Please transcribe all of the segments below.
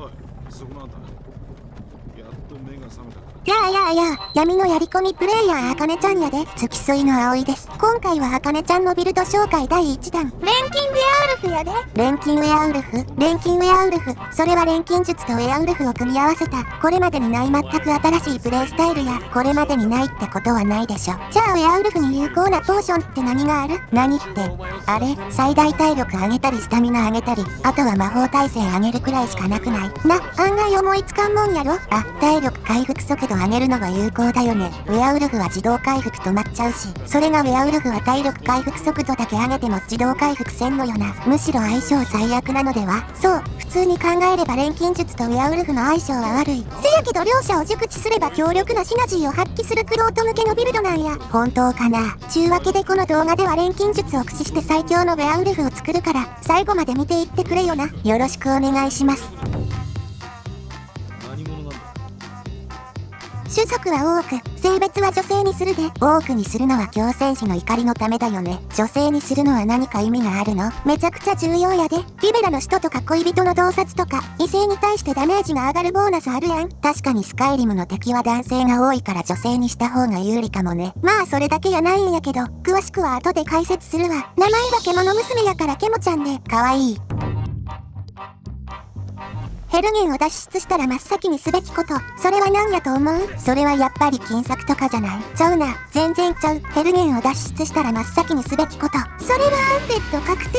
おい、そこなんだ。やっと目が覚めたか。やあ、闇のやり込みプレイヤーあかねちゃんやで、付き添いの葵です。今回はあかねちゃんのビルド紹介第1弾。錬金ウェアウルフやで。錬金ウェアウルフ。それは錬金術とウェアウルフを組み合わせた、これまでにない全く新しいプレイスタイルや、これまでにないってことはないでしょ。じゃあウェアウルフに有効なポーションって何がある？何って、あれ、最大体力上げたりスタミナ上げたり、あとは魔法耐性上げるくらいしかなくない？案外思いつかんもんやろ。あ、体力回復速度上げるのが有効だよね。ウェアウルフは自動回復止まっちゃうし、それがウェアウルフは体力回復速度だけ上げても自動回復せんのよな。むしろ相性最悪なのでは？そう、普通に考えれば錬金術とウェアウルフの相性は悪い。せやけど両者を熟知すれば強力なシナジーを発揮するクロート向けのビルドなんや。本当かな？ちゅうわけでこの動画では錬金術を駆使して最強のウェアウルフを作るから、最後まで見ていってくれよな。よろしくお願いします。何者なんだ。種族は多く、性別は女性にするで。多くにするのは強戦士の怒りのためだよね。女性にするのは何か意味があるの？めちゃくちゃ重要やで。リベラの使徒とか恋人の洞察とか、異性に対してダメージが上がるボーナスあるやん。確かにスカイリムの敵は男性が多いから女性にした方が有利かもね。まあそれだけやないんやけど、詳しくは後で解説するわ。名前は獣娘やからケモちゃんで、かわいい。ヘルゲンを脱出したら真っ先にすべきこと。それは何やと思う？それはやっぱり金策とかじゃない？ちゃうな。全然ちゃう。ヘルゲンを脱出したら真っ先にすべきこと。それはアンデッド確定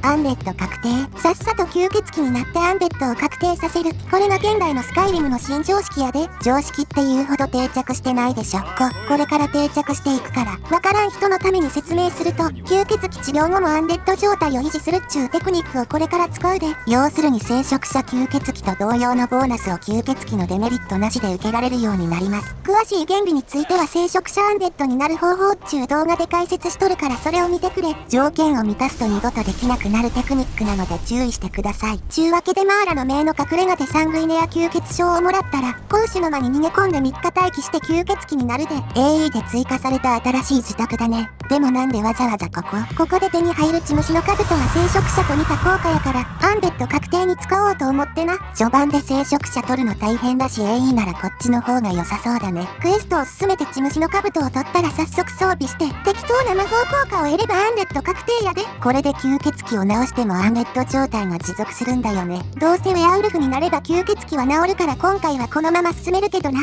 や。アンデッド確定？さっさと吸血鬼になってアンデッドを確定させる。これが現代のスカイリムの新常識やで。常識って言うほど定着してないでしょ。これから定着していくから。わからん人のために説明すると、吸血鬼治療後もアンデッド状態を維持するっちゅうテクニックをこれから使うで。要するに聖職者吸血鬼と同様のボーナスを吸血鬼のデメリットなしで受けられるようになります。詳しい原理については聖職者アンデッドになる方法っちゅう動画で解説しとるからそれを見てくれ。条件を満たすと二度とできなくなるテクニックなので注意してください。ちゅうわけでマーラの命の隠れ家でサングイネや吸血症をもらったら、公主の間に逃げ込んで3日待機して吸血鬼になるで。AE で追加された新しい自宅だね。でもなんでわざわざここで手に入る血虫の兜は聖職者と似た効果やから、アンデッド確定に使おうと思ってな。序盤で聖職者取るの大変だし AE ならこっちの方が良さそうだね。クエストを進めて血虫の兜を取ったら早速装備して適当な魔法効果を得ればアンデッド確定やで。これで吸血鬼を治してもアンデッド状態が持続するんだよね。どうせウェアウルフになれば吸血鬼は治るから今回はこのまま進めるけどな。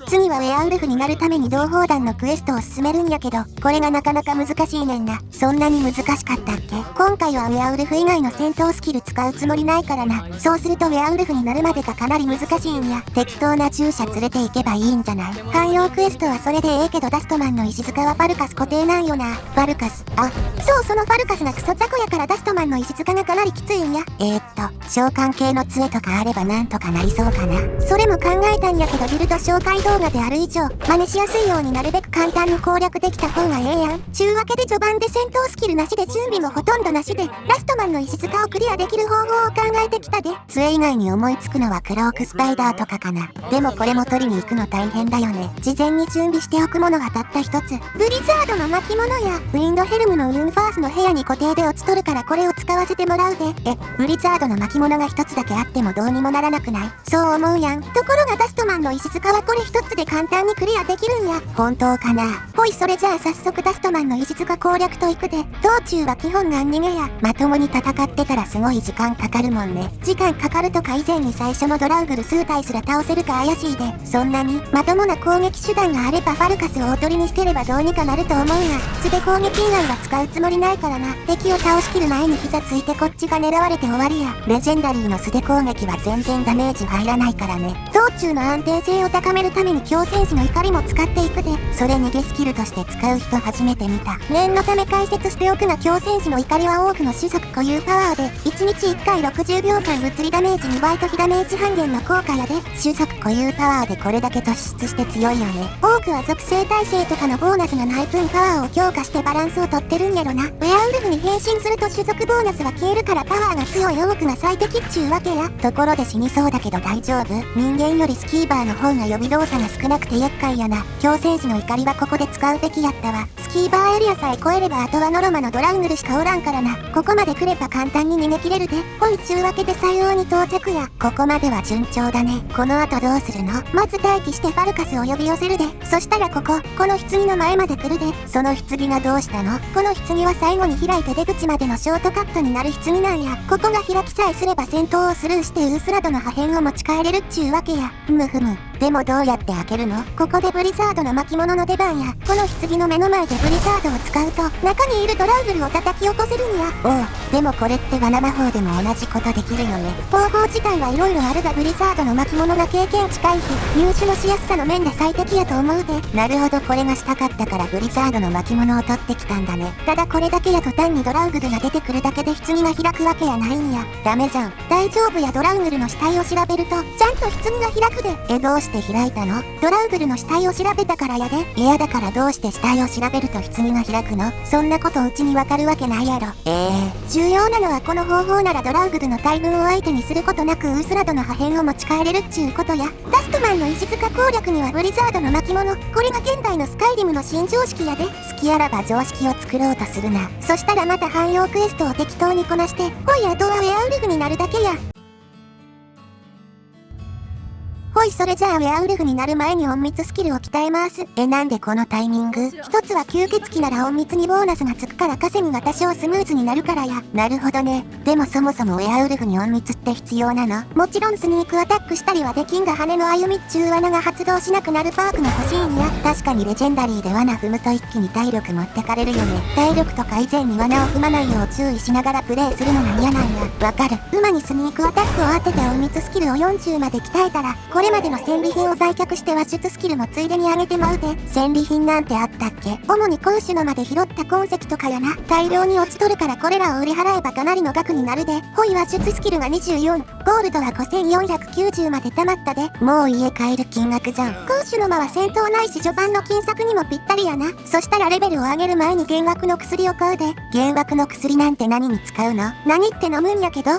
次はウェアウルフになるために同胞団のクエストを進めるんやけど、これがなかなか難しいねんな。そんなに難しかったっけ？今回はウェアウルフ以外の戦闘スキル使うつもりないからな。そうするとウェアウルフになるまでがかなり難しいんや。適当な注射連れていけばいいんじゃない？汎用クエストはそれでええけどダストマンの石塚はファルカス固定なんよな。ファルカス。あ、そう、そのファルカスがクソ雑魚やからダストマンの石塚がかなりきついんや。召喚系の杖とかあればなんとかなりそうかな。それも考えたんやけどビルド紹介動画である以上、真似しやすいようになるべく簡単に攻略できた方がええやん。ちゅうわけで序盤で戦闘スキルなしで準備もほとんどなしで、ラストマンの石塚をクリアできる方法を考えてきたで。杖以外に思いつくのはクロークスパイダーとかかな。でもこれも取りに行くの大変だよね。事前に準備しておくものがたった一つ。ブリザードの巻物や、ウィンドヘルムのユンファースの部屋に固定で落ちとるからこれを使わせてもらうで。ブリザードの巻物が一つだけあってもどうにもならなくない？そう思うやん。ところがダストマンの石塚はこれ一つで簡単にクリアできるんや。本当かな？ほい、それじゃあ早速ダストマンの石塚攻略といくで。道中は基本ガン逃げや。まともに戦ってたらすごい時間かかるもんね。時間かかるとか以前に最初のドラウグル数体すら倒せるか怪しいで。そんなにまともな攻撃手段があればファルカスをおとりにしてればどうにかなると思うが、素で攻撃以外は使うつもりないからな。敵を倒しきる前に膝ついてこっちが狙われて終わりや。レジェンダリーの素で攻撃は全然ダメージ入らないからね。道中の安定性を高めるために強戦士の怒りも使っていくで。それ逃げスキルとして使う人初めて見た。念のため解説しておくが強戦士の怒りは多くの種族固有パワーで、1日1回60秒間物理ダメージ2倍と非ダメージ半減の効果やで。種族固有パワーでこれだけ突出して強いよね。多くは属性耐性とかのボーナスがない分パワーを強化してバランスをとってるんやろな。ウェアウルフに変身すると種族ボーナスは消えるからパワーが強い多くが最適っちゅうわけや。ところで死にそうだけど大丈夫？人間よりスキーバーの方が予備動作が少なくて厄介やな。強戦士の怒りはここで使うべきやったわ。スキーバーエリアさえ越えればあとはノロマのドラウグルしかおらんからな。ここまで来れば簡単に逃げ切れるで。ほいちゅうわけで最後に到着や。ここまでは順調だね。この後どうするの？まず待機してファルカスを呼び寄せるで。そしたらこの棺の前まで来るで。その棺がどうしたの？この棺は最後に開いて出口までのショートカットになる棺なんや。ここが開きさえすれば戦闘をスルーしてウースラドの破片を持ち帰れるっちゅうわけや。むふむ。でもどうやって開けるの？ここでブリザードの巻物の出番や。この棺の目の前でブリザードを使うと中にいるドラウグルを叩き起こせるんや。おう、でもこれって罠魔法でも同じことできるよね。方法自体はいろいろあるがブリザードの巻物が経験値回避、入手のしやすさの面で最適やと思うで。なるほど、これがしたかったからブリザードの巻物を取ってきたんだね。ただこれだけやと単にドラウグルが出てくるだけで棺が開くわけやないんや。ダメじゃん。大丈夫や。ドラウグルの死体を調べるとちゃんと棺が開くで。どうして開いたの？ドラウグルの死体を調べたからやで。いやだからどうして死体を調べると棺が開くの？そんなことうちにわかるわけないやろ。重要なのはこの方法ならドラウグルの大軍を相手にすることなくウースラドの破片を持ち帰れるっちゅうことや。ダストマンの石塚攻略にはブリザードの巻物、これが現代のスカイリムの新常識やで。好きあらば常識を作ろうとするな。そしたらまた汎用クエストを適当にこなして、ほいあとはウェアウルフになるだけや。ほい、それじゃあウェアウルフになる前に隠密スキルを鍛えます。なんでこのタイミング？一つは吸血鬼なら隠密にボーナスがつくから稼ぎが多少スムーズになるからや。なるほどね。でもそもそもウェアウルフに隠密って必要なの？もちろんスニークアタックしたりはできんが羽の歩みっちゅう罠が発動しなくなるパークが欲しいんや。確かにレジェンダリーで罠踏むと一気に体力持ってかれるよね。体力とか以前に罠を踏まないよう注意しながらプレイするのが嫌なんや。わかる。馬にスニークアタックを当てて隠密スキルを40まで鍛えたら、これまでの戦利品を売却して話術スキルもついでに上げてまうで。戦利品なんてあったっけ？主に攻守のまで拾った痕跡とかやな。大量に落ちとるからこれらを売り払えばかなりの額になるで。ほい、話術スキルが24、ゴールドは5490まで貯まったで。もう家買える金額じゃん。攻守の間は戦闘ないし序盤の金策にもぴったりやな。そしたらレベルを上げる前に幻惑の薬を買うで。幻惑の薬なんて何に使うの？何って飲むんやけど、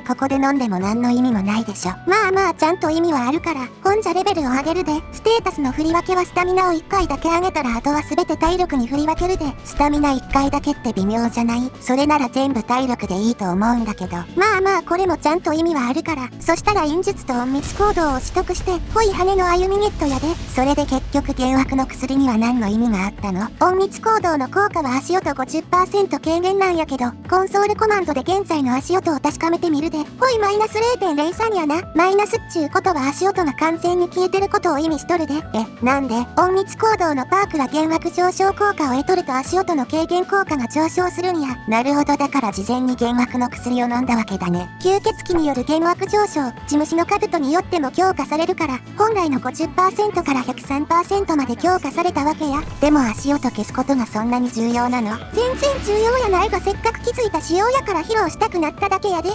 ここで飲んでも何の意味もないでしょ。まあまあちゃんと意味はあるから。ほんじゃレベルを上げるで。ステータスの振り分けはスタミナを1回だけ上げたらあとは全て体力に振り分けるで。スタミナ1回だけって微妙じゃない？それなら全部体力でいいと思うんだけど。まあまあこれもちゃんと意味はあるから。そしたら忍術と隠密行動を取得して、ほい羽の歩みゲットやで。それで結局幻惑の薬には何の意味があったの？隠密行動の効果は足音 50% 軽減なんやけど、コンソールコマンドで現在の足音を確かめてみるで。ほいマイナス 0.03 やな。マイナスっちゅうことは足音が完全に消えてることを意味しとるで。なんで？隠密行動のパークは幻惑上昇効果を得とると足音の軽減効果が上昇するんや。なるほど、だから事前に幻惑の薬を飲んだわけだね。吸血鬼による幻惑上昇、地虫の兜によっても強化されるから、本来の 50% から 103% まで強化されたわけや。でも足音消すことがそんなに重要なの？全然重要やないが、せっかく気づいた仕様やから披露したくなっただけやで。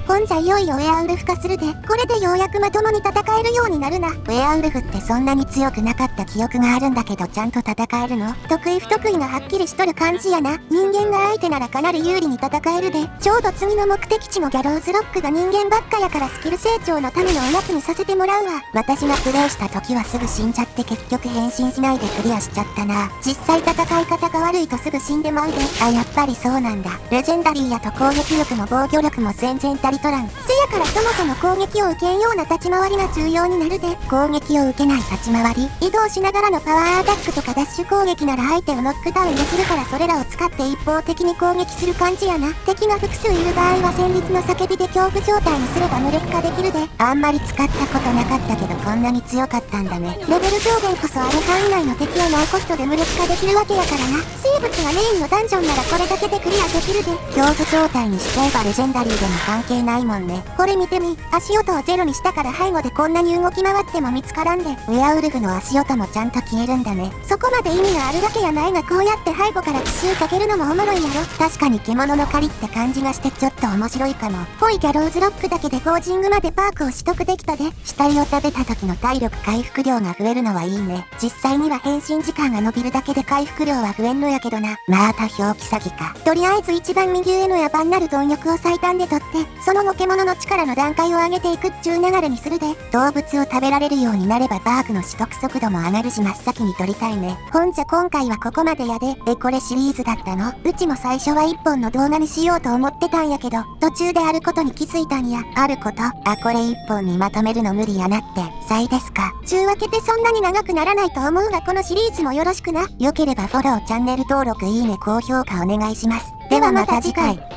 ほんじゃいよいよウェアウルフ化するで。これでようやくまともに戦えるようになるな。ウェアウルフってそんなに強くなかった記憶があるんだけど、ちゃんと戦えるの？得意不得意がはっきりしとる感じやな。人間が相手ならかなり有利に戦えるで。ちょうど次の目的地のギャローズロックが人間ばっかやからスキル成長のためのおやつにさせてもらうわ。私がプレイした時はすぐ死んじゃって結局変身しないでクリアしちゃったな。実際戦い方が悪いとすぐ死んでまうで。やっぱりそうなんだ。レジェンダリーやと攻撃力も防御力も全然足りとらん。せやからそもそも攻撃を受けんような立ち回りが重要になるで。攻撃を受けない立ち回り、移動しながらのパワーアタックとかダッシュ攻撃なら相手をノックダウンできるから、それらを使って一方的に攻撃する感じやな。敵が複数いる場合は戦慄の叫びで恐怖状態にすれば無力化できるで。あんまり使ったことなかったけどこんなに強かったんだね。レベル上限こそある範囲内の敵をノーコストで無力化できるわけやからな。生物がメインのダンジョンならこれだけでクリアできるで。恐怖状態にしちゃえばレジェンダリーでも関係ないもんね。これ見てみ、足音をゼロにしたから背後でこんなに動き回っても見つからんで。ウェアウルフの足音もちゃんと消えるんだね。そこまで意味があるわけやないが、こうやって背後から奇襲かけるのもおもろいやろ。確かに獣の狩りって感じがしてちょっと面白いかも。ほいギャローズロックだけでゴージングまでパークを取得できたで。死体を食べた時の体力回復量が増えるのはいいね。実際には変身時間が伸びるだけで回復量は増えんのやけどな。また表記詐欺か。とりあえず一番右上の野蛮なる貪欲を最短で取って、そのののけものの力の段階を上げていくっちゅう流れにするで。動物を食べられるようになればバーグの取得速度も上がるし真っ先に取りたいね。ほんじゃ今回はここまでやで。これシリーズだったの？うちも最初は1本の動画にしようと思ってたんやけど、途中であることに気づいたんや。あること？これ1本にまとめるの無理やなって。さいですか。ちゅうわけでそんなに長くならないと思うがこのシリーズもよろしくな。よければフォロー、チャンネル登録、いいね、高評価お願いします。ではまた次回。